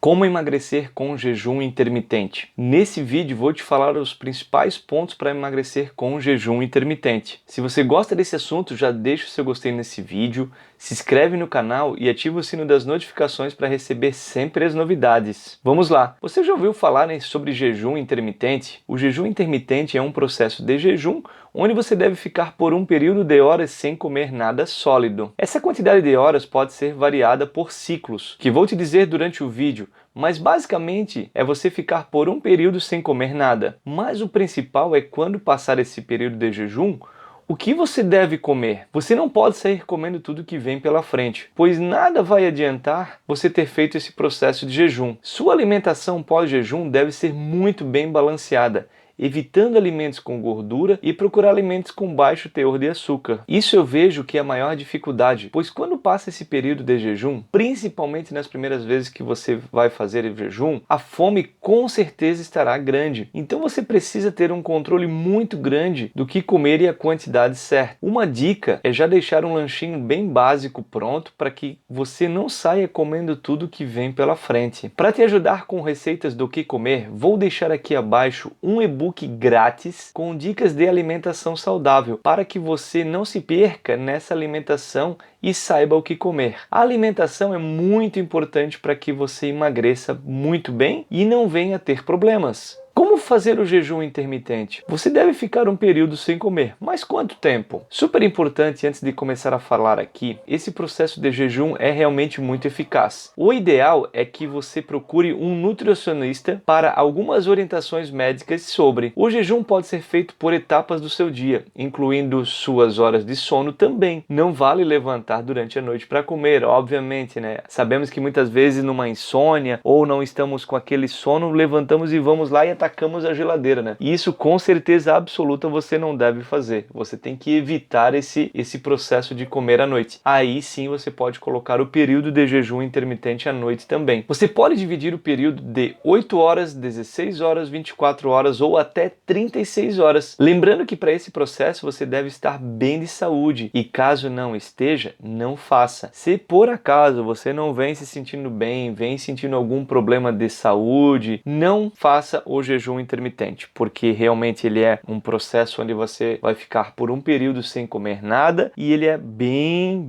Como emagrecer com jejum intermitente? Nesse vídeo vou te falar os principais pontos para emagrecer com jejum intermitente. Se você gosta desse assunto, já deixa o seu gostei nesse vídeo, se inscreve no canal e ativa o sino das notificações para receber sempre as novidades. Vamos lá! Você já ouviu falar sobre jejum intermitente? O jejum intermitente é um processo de jejum onde você deve ficar por um período de horas sem comer nada sólido. Essa quantidade de horas pode ser variada por ciclos, que vou te dizer durante o vídeo, mas basicamente é você ficar por um período sem comer nada. Mas o principal é quando passar esse período de jejum, o que você deve comer? Você não pode sair comendo tudo que vem pela frente, pois nada vai adiantar você ter feito esse processo de jejum. Sua alimentação pós-jejum deve ser muito bem balanceada, evitando alimentos com gordura e procurar alimentos com baixo teor de açúcar. Isso eu vejo que é a maior dificuldade, pois quando passa esse período de jejum, principalmente nas primeiras vezes que você vai fazer o jejum, a fome com certeza estará grande. Então você precisa ter um controle muito grande do que comer e a quantidade certa. Uma dica é já deixar um lanchinho bem básico pronto para que você não saia comendo tudo que vem pela frente. Para te ajudar com receitas do que comer, vou deixar aqui abaixo um e-book grátis com dicas de alimentação saudável para que você não se perca nessa alimentação e saiba o que comer. A alimentação é muito importante para que você emagreça muito bem e não venha ter problemas. Como fazer o jejum intermitente? Você deve ficar um período sem comer, mas quanto tempo? Super importante antes de começar a falar aqui, esse processo de jejum é realmente muito eficaz. O ideal é que você procure um nutricionista para algumas orientações médicas sobre. O jejum pode ser feito por etapas do seu dia, incluindo suas horas de sono também. Não vale levantar durante a noite para comer, obviamente, né? Sabemos que muitas vezes numa insônia ou não estamos com aquele sono, levantamos e vamos lá e atacamos a geladeira, né? E isso com certeza absoluta você não deve fazer. Você tem que evitar esse processo de comer à noite. Aí sim você pode colocar o período de jejum intermitente à noite também. Você pode dividir o período de 8 horas, 16 horas, 24 horas ou até 36 horas. Lembrando que para esse processo você deve estar bem de saúde e caso não esteja, não faça. Se por acaso você não vem se sentindo bem, vem sentindo algum problema de saúde, não faça o jejum intermitente, porque realmente ele é um processo onde você vai ficar por um período sem comer nada e ele é bem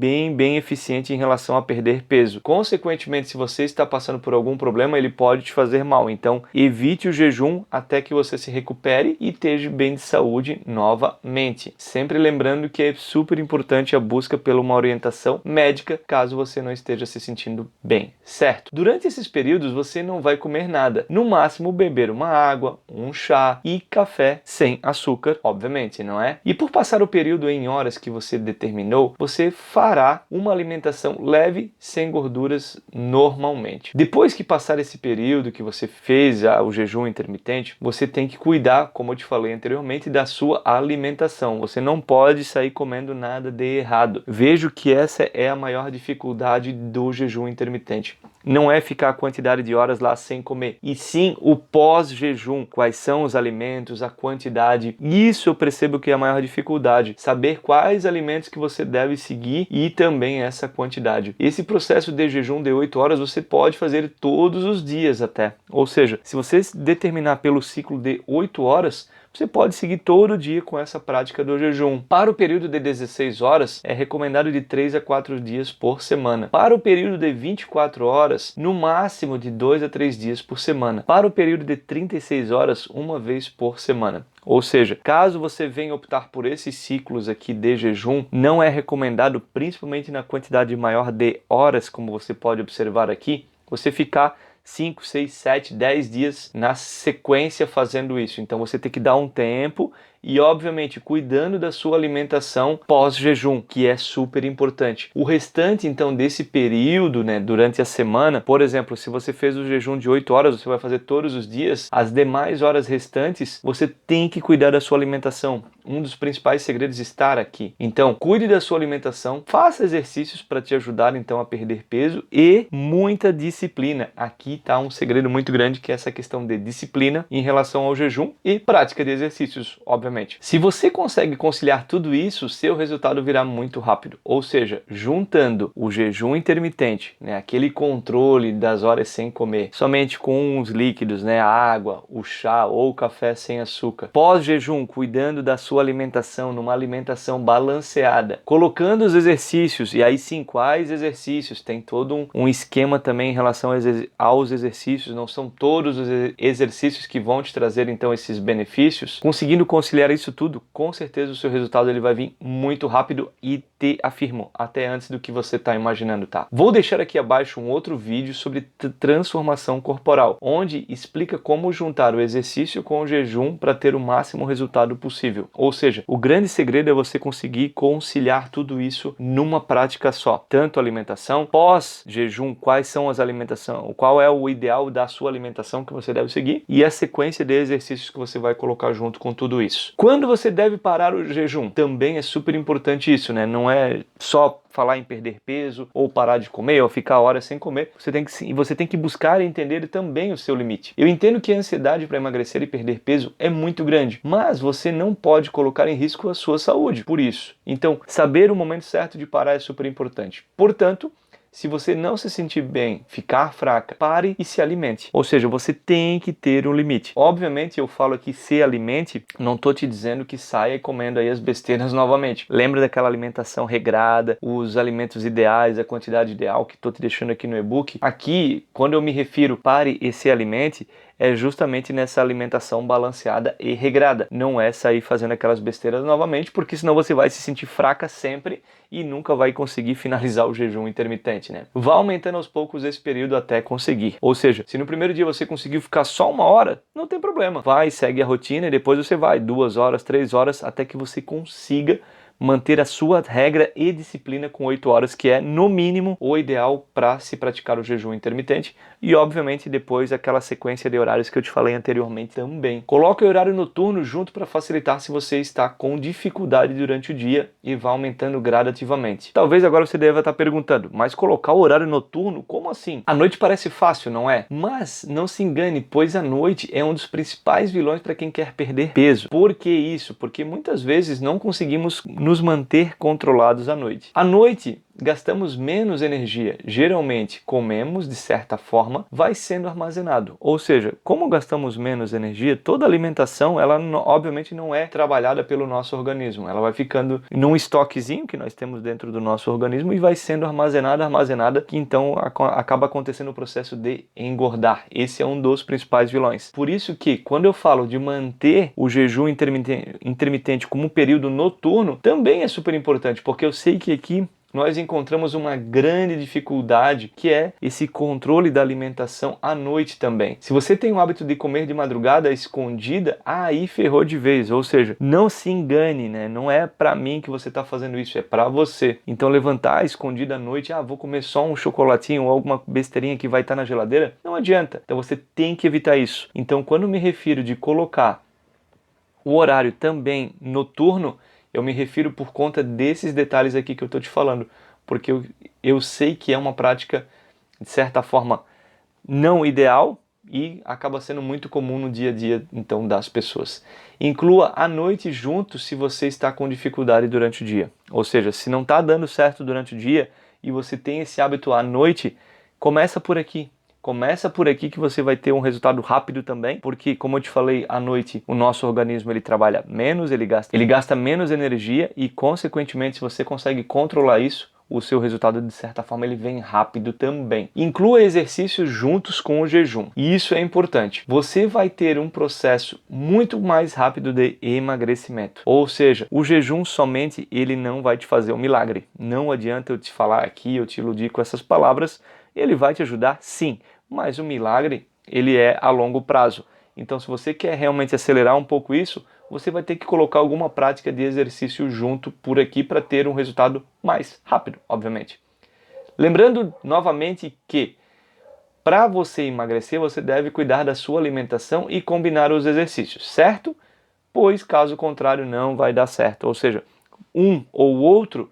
eficiente em relação a perder peso. Consequentemente, se você está passando por algum problema, ele pode te fazer mal. Então, evite o jejum até que você se recupere e esteja bem de saúde novamente. Sempre lembrando que é super importante a busca por uma orientação médica, caso você não esteja se sentindo bem, certo? Durante esses períodos, você não vai comer nada. No máximo, beber uma água, um chá e café sem açúcar, obviamente, não é? E por passar o período em horas que você determinou, você fará uma alimentação leve, sem gorduras normalmente. Depois que passar esse período que você fez o jejum intermitente, você tem que cuidar, como eu te falei anteriormente, da sua alimentação. Você não pode sair comendo nada de errado. Vejo que essa é a maior dificuldade do jejum intermitente. Não é ficar a quantidade de horas lá sem comer, e sim o pós-jejum. Quais são os alimentos, a quantidade. Isso eu percebo que é a maior dificuldade. Saber quais alimentos que você deve seguir e também essa quantidade. Esse processo de jejum de 8 horas você pode fazer todos os dias até. Ou seja, se você determinar pelo ciclo de 8 horas, você pode seguir todo dia com essa prática do jejum. Para o período de 16 horas, é recomendado de 3 a 4 dias por semana. Para o período de 24 horas, no máximo de 2 a 3 dias por semana. Para o período de 36 horas, uma vez por semana. Ou seja, caso você venha optar por esses ciclos aqui de jejum, não é recomendado, principalmente na quantidade maior de horas, como você pode observar aqui, você ficar 5, 6, 7, 10 dias na sequência fazendo isso. Então você tem que dar um tempo e, obviamente, cuidando da sua alimentação pós-jejum, que é super importante. O restante, então, desse período, né, durante a semana, por exemplo, se você fez o jejum de 8 horas, você vai fazer todos os dias, as demais horas restantes, você tem que cuidar da sua alimentação. Um dos principais segredos está aqui. Então, cuide da sua alimentação, faça exercícios para te ajudar, então, a perder peso e muita disciplina. Aqui está um segredo muito grande, que é essa questão de disciplina em relação ao jejum e prática de exercícios, obviamente, obviamente. Se você consegue conciliar tudo isso, seu resultado virá muito rápido. Ou seja, juntando o jejum intermitente, né, aquele controle das horas sem comer, somente com os líquidos, né, a água, o chá ou o café sem açúcar. Pós-jejum, cuidando da sua alimentação, numa alimentação balanceada, colocando os exercícios, e aí sim, quais exercícios? Tem todo um esquema também em relação aos exercícios, não são todos os exercícios que vão te trazer então esses benefícios. Conseguindo conciliar isso tudo, com certeza o seu resultado ele vai vir muito rápido e te afirmo, até antes do que você está imaginando, tá? Vou deixar aqui abaixo um outro vídeo sobre transformação corporal, onde explica como juntar o exercício com o jejum para ter o máximo resultado possível. Ou seja, o grande segredo é você conseguir conciliar tudo isso numa prática só. Tanto alimentação, pós-jejum, quais são as alimentações, qual é o ideal da sua alimentação que você deve seguir e a sequência de exercícios que você vai colocar junto com tudo isso. Quando você deve parar o jejum? Também é super importante isso, né? Não é só falar em perder peso ou parar de comer ou ficar horas sem comer. Você tem que buscar e entender também o seu limite. Eu entendo que a ansiedade para emagrecer e perder peso é muito grande, mas você não pode colocar em risco a sua saúde por isso. Então, saber o momento certo de parar é super importante. Portanto, se você não se sentir bem, ficar fraca, pare e se alimente. Ou seja, você tem que ter um limite. Obviamente, eu falo aqui se alimente, não estou te dizendo que saia comendo aí as besteiras novamente. Lembra daquela alimentação regrada, os alimentos ideais, a quantidade ideal que estou te deixando aqui no e-book? Aqui, quando eu me refiro pare e se alimente, é justamente nessa alimentação balanceada e regrada. Não é sair fazendo aquelas besteiras novamente, porque senão você vai se sentir fraca sempre e nunca vai conseguir finalizar o jejum intermitente, né? Vá aumentando aos poucos esse período até conseguir. Ou seja, se no primeiro dia você conseguiu ficar só 1 hora, não tem problema. Vai, segue a rotina e depois você vai 2 horas, 3 horas, até que você consiga manter a sua regra e disciplina com 8 horas, que é, no mínimo, o ideal para se praticar o jejum intermitente. E, obviamente, depois aquela sequência de horários que eu te falei anteriormente também. Coloque o horário noturno junto para facilitar se você está com dificuldade durante o dia e vá aumentando gradativamente. Talvez agora você deva estar perguntando, mas colocar o horário noturno? Como assim? A noite parece fácil, não é? Mas não se engane, pois a noite é um dos principais vilões para quem quer perder peso. Por que isso? Porque muitas vezes não conseguimos nos manter controlados à noite. À noite, gastamos menos energia. Geralmente, comemos, de certa forma, vai sendo armazenado. Ou seja, como gastamos menos energia, toda alimentação, ela obviamente não é trabalhada pelo nosso organismo. Ela vai ficando num estoquezinho que nós temos dentro do nosso organismo e vai sendo armazenada, que então acaba acontecendo o processo de engordar. Esse é um dos principais vilões. Por isso que, quando eu falo de manter o jejum intermitente como um período noturno, também é super importante, porque eu sei que aqui nós encontramos uma grande dificuldade, que é esse controle da alimentação à noite também. Se você tem o hábito de comer de madrugada escondida, aí ferrou de vez. Ou seja, não se engane, né? Não é para mim que você está fazendo isso, é para você. Então levantar escondida à noite, vou comer só um chocolatinho ou alguma besteirinha que vai estar na geladeira, não adianta. Então você tem que evitar isso. Então quando me refiro de colocar o horário também noturno, eu me refiro por conta desses detalhes aqui que eu estou te falando, porque eu sei que é uma prática, de certa forma, não ideal e acaba sendo muito comum no dia a dia, então, das pessoas. Inclua a noite junto se você está com dificuldade durante o dia. Ou seja, se não está dando certo durante o dia e você tem esse hábito à noite, começa por aqui. Começa por aqui que você vai ter um resultado rápido também, porque, como eu te falei, à noite o nosso organismo ele trabalha menos, ele gasta menos energia e, consequentemente, se você consegue controlar isso, o seu resultado, de certa forma, ele vem rápido também. Inclua exercícios juntos com o jejum. E isso é importante. Você vai ter um processo muito mais rápido de emagrecimento. Ou seja, o jejum somente ele não vai te fazer um milagre. Não adianta eu te falar aqui, eu te iludir com essas palavras. Ele vai te ajudar, sim, mas o milagre, ele é a longo prazo. Então, se você quer realmente acelerar um pouco isso, você vai ter que colocar alguma prática de exercício junto por aqui para ter um resultado mais rápido, obviamente. Lembrando novamente que para você emagrecer, você deve cuidar da sua alimentação e combinar os exercícios, certo? Pois, caso contrário, não vai dar certo. Ou seja, um ou outro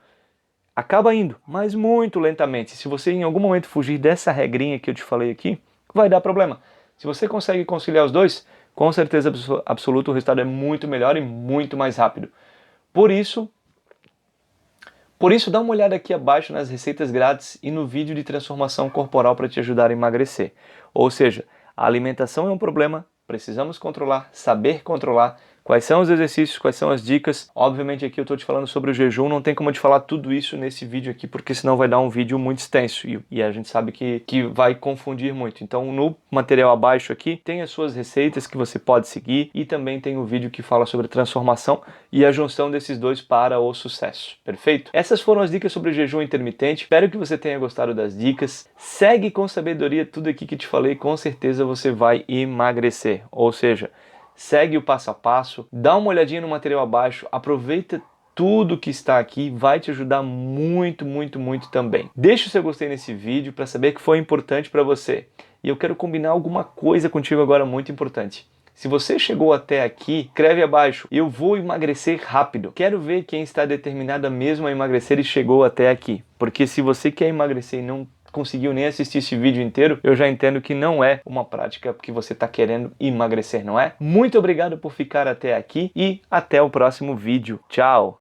acaba indo, mas muito lentamente. Se você em algum momento fugir dessa regrinha que eu te falei aqui, vai dar problema. Se você consegue conciliar os dois, com certeza absoluta o resultado é muito melhor e muito mais rápido. Por isso, dá uma olhada aqui abaixo nas receitas grátis e no vídeo de transformação corporal para te ajudar a emagrecer. Ou seja, a alimentação é um problema, precisamos controlar, saber controlar. Quais são os exercícios, quais são as dicas. Obviamente aqui eu estou te falando sobre o jejum, não tem como eu te falar tudo isso nesse vídeo aqui, porque senão vai dar um vídeo muito extenso e a gente sabe que vai confundir muito. Então no material abaixo aqui tem as suas receitas que você pode seguir e também tem o vídeo que fala sobre transformação e a junção desses dois para o sucesso. Perfeito? Essas foram as dicas sobre o jejum intermitente. Espero que você tenha gostado das dicas. Segue com sabedoria tudo aqui que te falei, com certeza você vai emagrecer. Ou seja, segue o passo a passo, dá uma olhadinha no material abaixo, aproveita tudo que está aqui, vai te ajudar muito, muito, muito também. Deixa o seu gostei nesse vídeo para saber que foi importante para você. E eu quero combinar alguma coisa contigo agora muito importante. Se você chegou até aqui, escreve abaixo, eu vou emagrecer rápido. Quero ver quem está determinado mesmo a emagrecer e chegou até aqui. Porque se você quer emagrecer e não conseguiu nem assistir esse vídeo inteiro, eu já entendo que não é uma prática que você está querendo emagrecer, não é? Muito obrigado por ficar até aqui e até o próximo vídeo. Tchau!